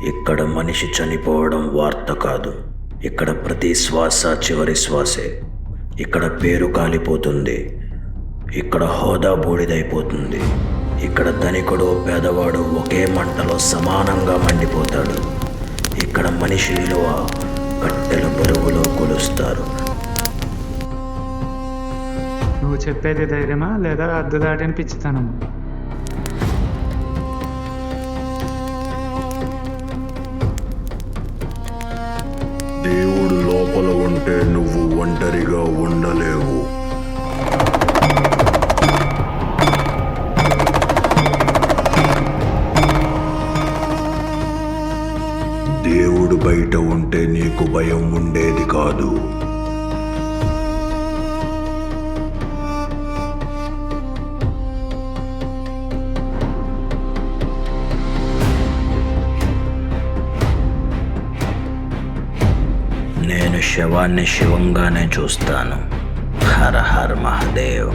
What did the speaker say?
ఇక్కడ మనిషి చనిపోవడం వార్త కాదు. ఇక్కడ ప్రతి శ్వాస చివరి శ్వాసే. ఇక్కడ పేరు కాలిపోతుంది. ఇక్కడ హోదా బూడిదైపోతుంది. ఇక్కడ ధనికుడు పేదవాడు ఒకే మంటలో సమానంగా మండిపోతాడు. ఇక్కడ మనిషి విలువ కట్టెల బరువులో కొలుస్తారు. నువ్వు చెప్పేది ధైర్యమా లేదా అద్దు దాటిన పిచ్చితనమా? దేవుడు లోపల ఉంటే నువ్వు ఒంటరిగా ఉండలేవు. దేవుడు బయట ఉంటే నీకు భయం ఉండేది కాదు. నేను శవాన్ని శివంగానే చూస్తాను. హర హర్ మహాదేవ్.